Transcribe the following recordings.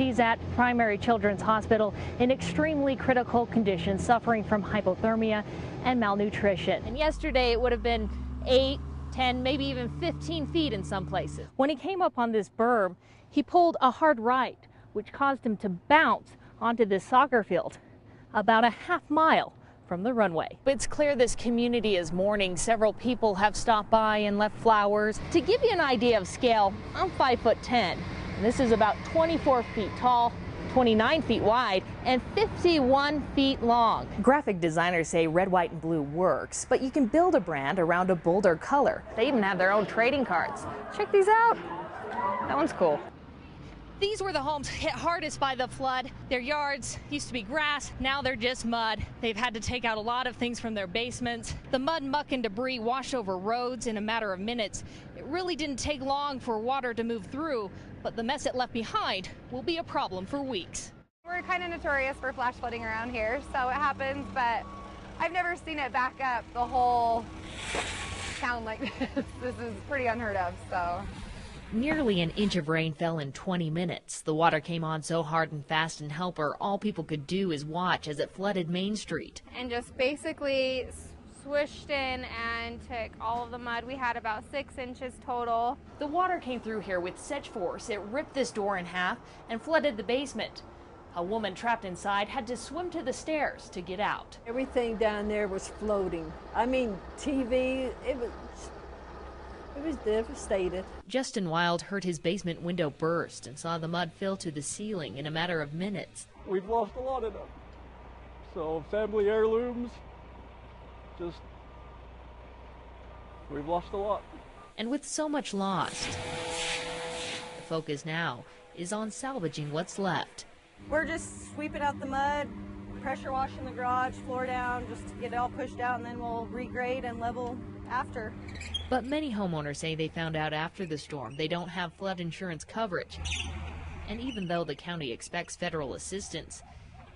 She's at Primary Children's Hospital in extremely critical condition, suffering from hypothermia and malnutrition. And yesterday it would have been 8, 10, maybe even 15 feet in some places. When he came up on this berm, he pulled a hard right, which caused him to bounce onto this soccer field about a half mile from the runway. It's clear this community is mourning. Several people have stopped by and left flowers. To give you an idea of scale, I'm 5'10", and this is about 24 feet tall, 29 feet wide, and 51 feet long. Graphic designers say red, white, and blue works, but you can build a brand around a bolder color. They even have their own trading cards. Check these out. That one's cool. These were the homes hit hardest by the flood. Their yards used to be grass, now they're just mud. They've had to take out a lot of things from their basements. The mud, muck, and debris washed over roads in a matter of minutes. It really didn't take long for water to move through, but the mess it left behind will be a problem for weeks. We're kind of notorious for flash flooding around here, so it happens, but I've never seen it back up the whole town like this. This is pretty unheard of, so. Nearly an inch of rain fell in 20 minutes. The water came on so hard and fast in Helper, all people could do is watch as it flooded Main Street. And just basically swished in and took all of the mud. We had about 6 inches total. The water came through here with such force it ripped this door in half and flooded the basement. A woman trapped inside had to swim to the stairs to get out. Everything down there was floating. I mean, TV, it was devastated. Justin Wild heard his basement window burst and saw the mud fill to the ceiling in a matter of minutes. We've lost a lot of them. So family heirlooms, we've lost a lot. And with so much lost, the focus now is on salvaging what's left. We're just sweeping out the mud, pressure washing the garage floor down, just to get it all pushed out, and then we'll regrade and level after. But many homeowners say they found out after the storm they don't have flood insurance coverage. And even though the county expects federal assistance,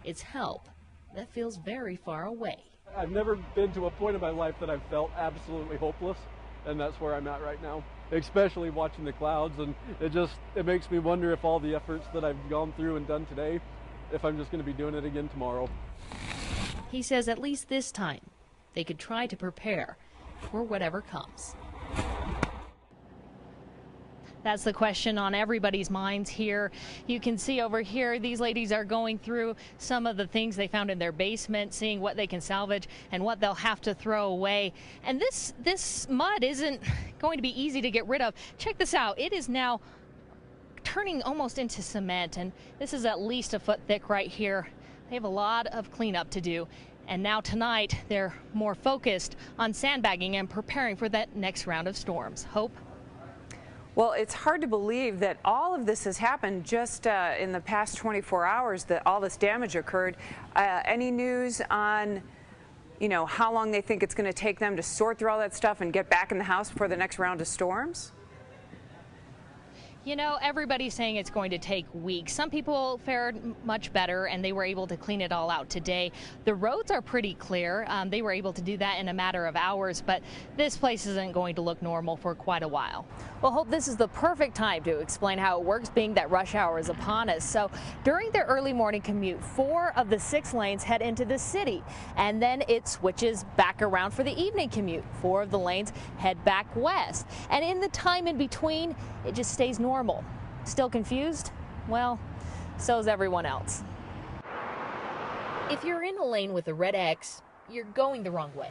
it's help that feels very far away. I've never been to a point in my life that I've felt absolutely hopeless, and that's where I'm at right now, especially watching the clouds. And it makes me wonder if all the efforts that I've gone through and done today, if I'm just going to be doing it again tomorrow. He says at least this time they could try to prepare for whatever comes. That's the question on everybody's minds here. You can see over here, these ladies are going through some of the things they found in their basement, seeing what they can salvage and what they'll have to throw away. And this mud isn't going to be easy to get rid of. Check this out. It is now turning almost into cement, and this is at least a foot thick right here. They have a lot of cleanup to do. And now tonight, they're more focused on sandbagging and preparing for that next round of storms. Hope? Well, it's hard to believe that all of this has happened just in the past 24 hours, that all this damage occurred. Any news on, how long they think it's going to take them to sort through all that stuff and get back in the house before the next round of storms? Everybody's saying it's going to take weeks. Some people fared much better, and they were able to clean it all out today. The roads are pretty clear. They were able to do that in a matter of hours, but this place isn't going to look normal for quite a while. Well, Hope, this is the perfect time to explain how it works, being that rush hour is upon us. So during their early morning commute, 4 of the 6 lanes head into the city, and then it switches back around for the evening commute. 4 of the lanes head back west, and in the time in between, it just stays normal. Still confused? Well, so's everyone else. If you're in a lane with a red X, you're going the wrong way.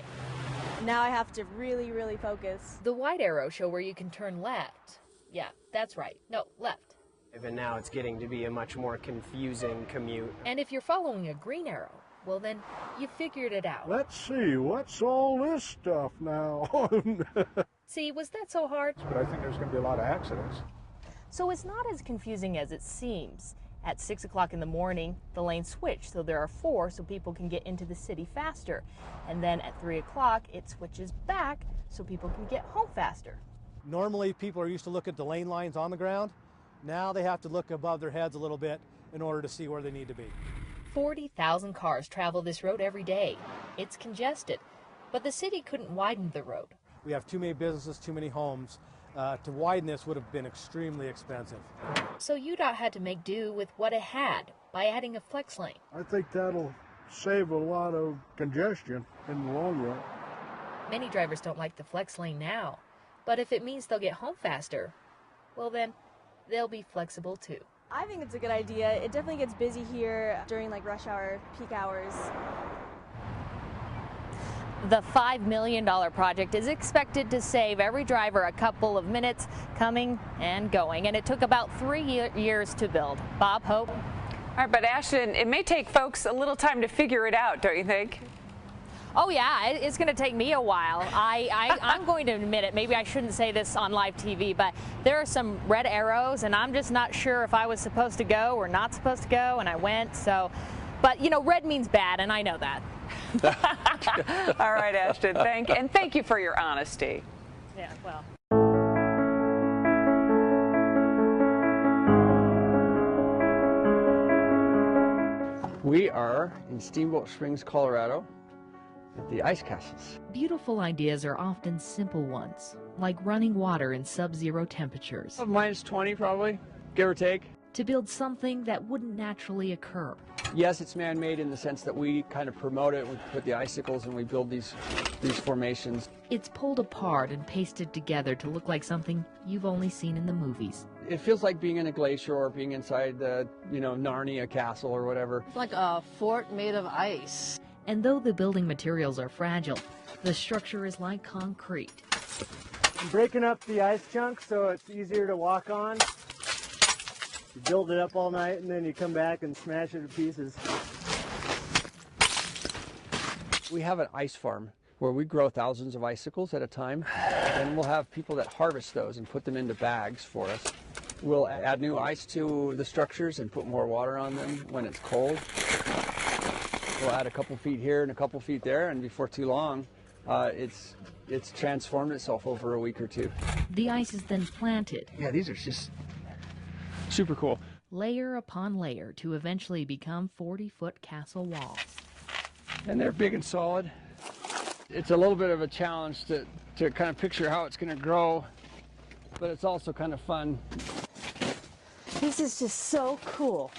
Now I have to really, really focus. The white arrows show where you can turn left. Yeah, that's right. No, left. And now it's getting to be a much more confusing commute. And if you're following a green arrow, well then, you figured it out. Let's see, what's all this stuff now? See, was that so hard? But I think there's going to be a lot of accidents. So it's not as confusing as it seems. At 6 o'clock in the morning, the lanes switch, so there are 4 so people can get into the city faster. And then at 3 o'clock, it switches back so people can get home faster. Normally, people are used to look at the lane lines on the ground. Now they have to look above their heads a little bit in order to see where they need to be. 40,000 cars travel this road every day. It's congested, but the city couldn't widen the road. We have too many businesses, too many homes. To widen this would have been extremely expensive. So UDOT had to make do with what it had by adding a flex lane. I think that'll save a lot of congestion in the long run. Many drivers don't like the flex lane now, but if it means they'll get home faster, well then, they'll be flexible too. I think it's a good idea. It definitely gets busy here during like rush hour, peak hours. The $5 million project is expected to save every driver a couple of minutes coming and going, and it took about 3 years to build. Bob, Hope? All right, but Ashton, it may take folks a little time to figure it out, don't you think? Oh yeah, it's going to take me a while. I'm going to admit it. Maybe I shouldn't say this on live TV, but there are some red arrows, and I'm just not sure if I was supposed to go or not supposed to go, and I went. So, but you know, red means bad, and I know that. All right, Ashton, thank you for your honesty. Yeah, well. We are in Steamboat Springs, Colorado, at the ice castles. Beautiful ideas are often simple ones, like running water in sub-zero temperatures. Minus 20 probably, give or take. To build something that wouldn't naturally occur. Yes, it's man-made in the sense that we kind of promote it. We put the icicles and we build these formations. It's pulled apart and pasted together to look like something you've only seen in the movies. It feels like being in a glacier or being inside the, Narnia castle or whatever. It's like a fort made of ice. And though the building materials are fragile, the structure is like concrete. I'm breaking up the ice chunks so it's easier to walk on. You build it up all night and then you come back and smash it to pieces. We have an ice farm where we grow thousands of icicles at a time. And we'll have people that harvest those and put them into bags for us. We'll add new ice to the structures and put more water on them when it's cold. We'll add a couple feet here and a couple feet there, and before too long, it's transformed itself over a week or two. The ice is then planted. Yeah, these are just super cool. Layer upon layer to eventually become 40-foot castle walls. And they're big and solid. It's a little bit of a challenge to kind of picture how it's going to grow, but it's also kind of fun. This is just so cool.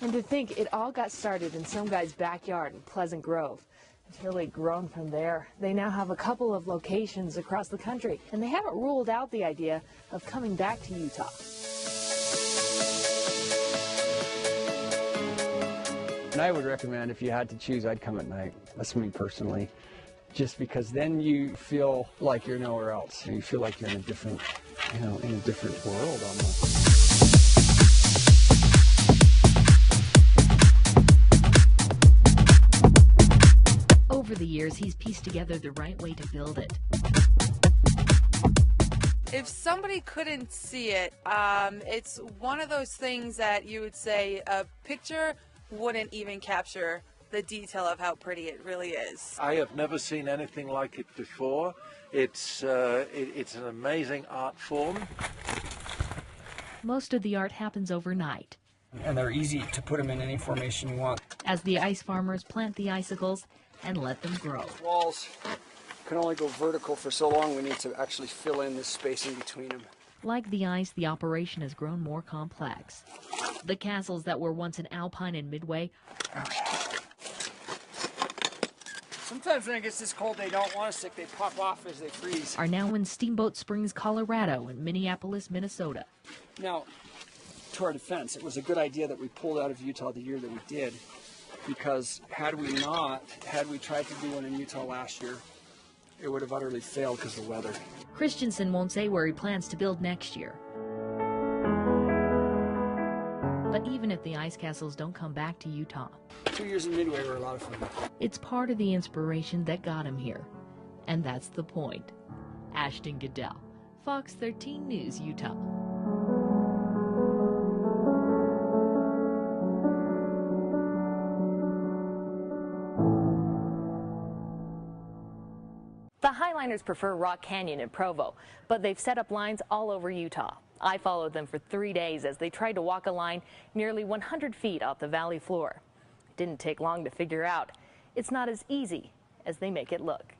And to think it all got started in some guy's backyard in Pleasant Grove. It's really grown from there. They now have a couple of locations across the country, and they haven't ruled out the idea of coming back to Utah. And I would recommend, if you had to choose, I'd come at night. That's me personally. Just because then you feel like you're nowhere else. You feel like you're in a different, in a different world almost. Over the years, he's pieced together the right way to build it. If somebody couldn't see it, it's one of those things that you would say a picture wouldn't even capture the detail of how pretty it really is. I have never seen anything like it before. It's an amazing art form. Most of the art happens overnight. And they're easy to put them in any formation you want. As the ice farmers plant the icicles and let them grow. Walls can only go vertical for so long. We need to actually fill in this space in between them. Like the ice, the operation has grown more complex. The castles that were once in Alpine and Midway Sometimes when it gets this cold, they don't want to stick. They pop off as they freeze. Are now in Steamboat Springs, Colorado, and Minneapolis, Minnesota. Now, to our defense, it was a good idea that we pulled out of Utah the year that we did, because had we tried to do one in Utah last year, it would have utterly failed because of the weather. Christensen won't say where he plans to build next year. But even if the ice castles don't come back to Utah, 2 years in Midway were a lot of fun. It's part of the inspiration that got him here. And that's the point. Ashton Goodell, Fox 13 News, Utah. The Highliners prefer Rock Canyon in Provo, but they've set up lines all over Utah. I followed them for 3 days as they tried to walk a line nearly 100 feet off the valley floor. It didn't take long to figure out it's not as easy as they make it look.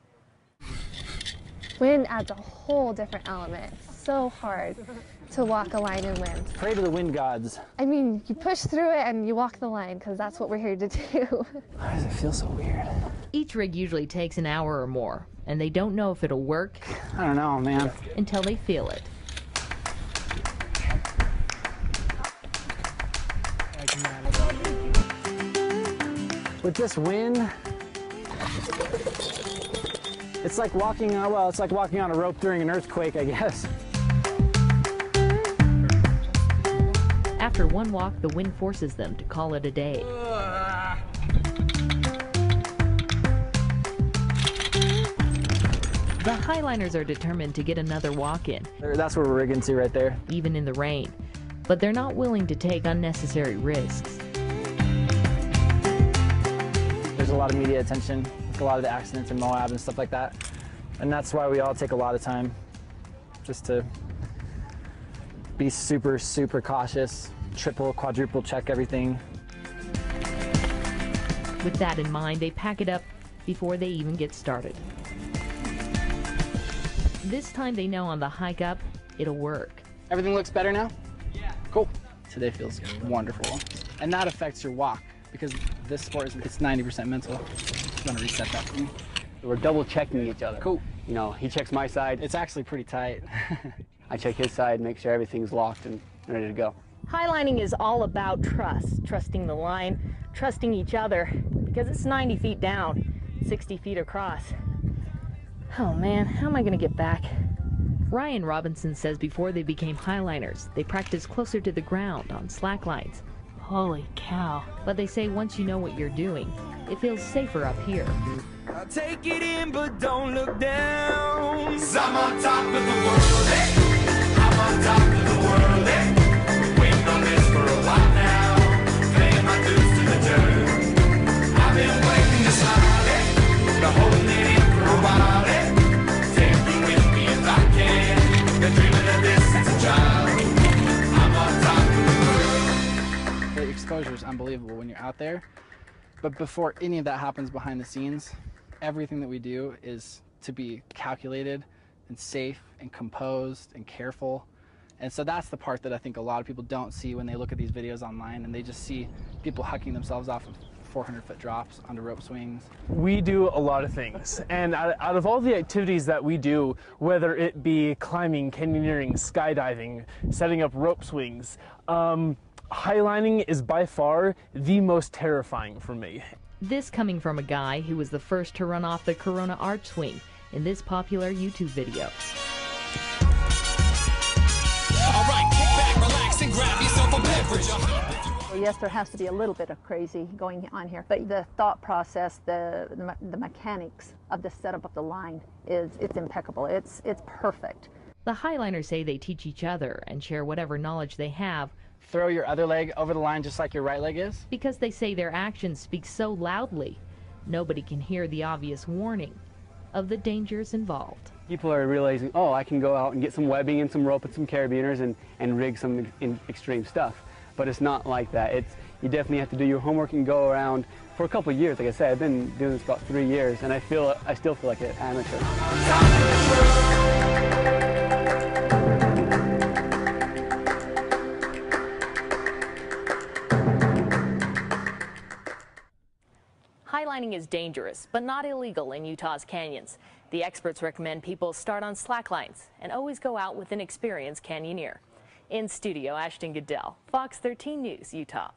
Wind adds a whole different element. so hard to walk a line in wind. Pray to the wind gods. I mean, you push through it and you walk the line because that's what we're here to do. Why does it feel so weird? Each rig usually takes an hour or more, and they don't know if it'll work. I don't know, man. Until they feel it. With this wind, it's like walking on, well, it's like walking on a rope during an earthquake, I guess. After one walk, the wind forces them to call it a day. The Highliners are determined to get another walk in. That's where we're rigging to right there. Even in the rain. But they're not willing to take unnecessary risks. There's a lot of media attention with a lot of the accidents in Moab and stuff like that. And that's why we all take a lot of time just to be super, super cautious, triple, quadruple check everything. With that in mind, they pack it up before they even get started. This time they know on the hike up, it'll work. Everything looks better now? Yeah. Cool. Today feels wonderful. And that affects your walk because this sport it's 90% mental. I'm gonna reset that for me. We're double checking each other. Cool. You know, he checks my side. It's actually pretty tight. I check his side, make sure everything's locked and ready to go. Highlining is all about trust. Trusting the line, trusting each other, because it's 90 feet down, 60 feet across. Oh man, how am I gonna get back? Ryan Robinson says before they became Highliners, they practiced closer to the ground on slack lines. Holy cow. But they say once you know what you're doing, it feels safer up here. I'll take it in, but don't look down. 'Cause I'm on top of the world, eh? I'm on top of the world, eh? Been waiting on this for a while now. Paying my dues to the dirt. I've been waiting to slide, eh? Been holding it in for a while, eh? Take you with me if I can. Been dreaming of this since a child. I'm on top of the world. The exposure is unbelievable when you're out there. But before any of that happens behind the scenes, everything that we do is to be calculated and safe and composed and careful. And so that's the part that I think a lot of people don't see when they look at these videos online and they just see people hucking themselves off of 400-foot drops onto rope swings. We do a lot of things, and out of all the activities that we do, whether it be climbing, canyoneering, skydiving, setting up rope swings, highlining is by far the most terrifying for me. This coming from a guy who was the first to run off the Corona arch swing in this popular YouTube video. All right, kick back, relax, and grab yourself a beverage. Well, yes, there has to be a little bit of crazy going on here, but the thought process, the mechanics of the setup of the line it's impeccable. It's perfect. The Highliners say they teach each other and share whatever knowledge they have. Throw your other leg over the line just like your right leg is. Because they say their actions speak so loudly, nobody can hear the obvious warning of the dangers involved. People are realizing, oh, I can go out and get some webbing and some rope and some carabiners and rig some extreme stuff. But it's not like that. You definitely have to do your homework and go around for a couple of years. Like I said, I've been doing this about 3 years, and I still feel like an amateur. Highlining is dangerous, but not illegal in Utah's canyons. The experts recommend people start on slack lines and always go out with an experienced canyoneer. In studio, Ashton Goodell, Fox 13 News, Utah.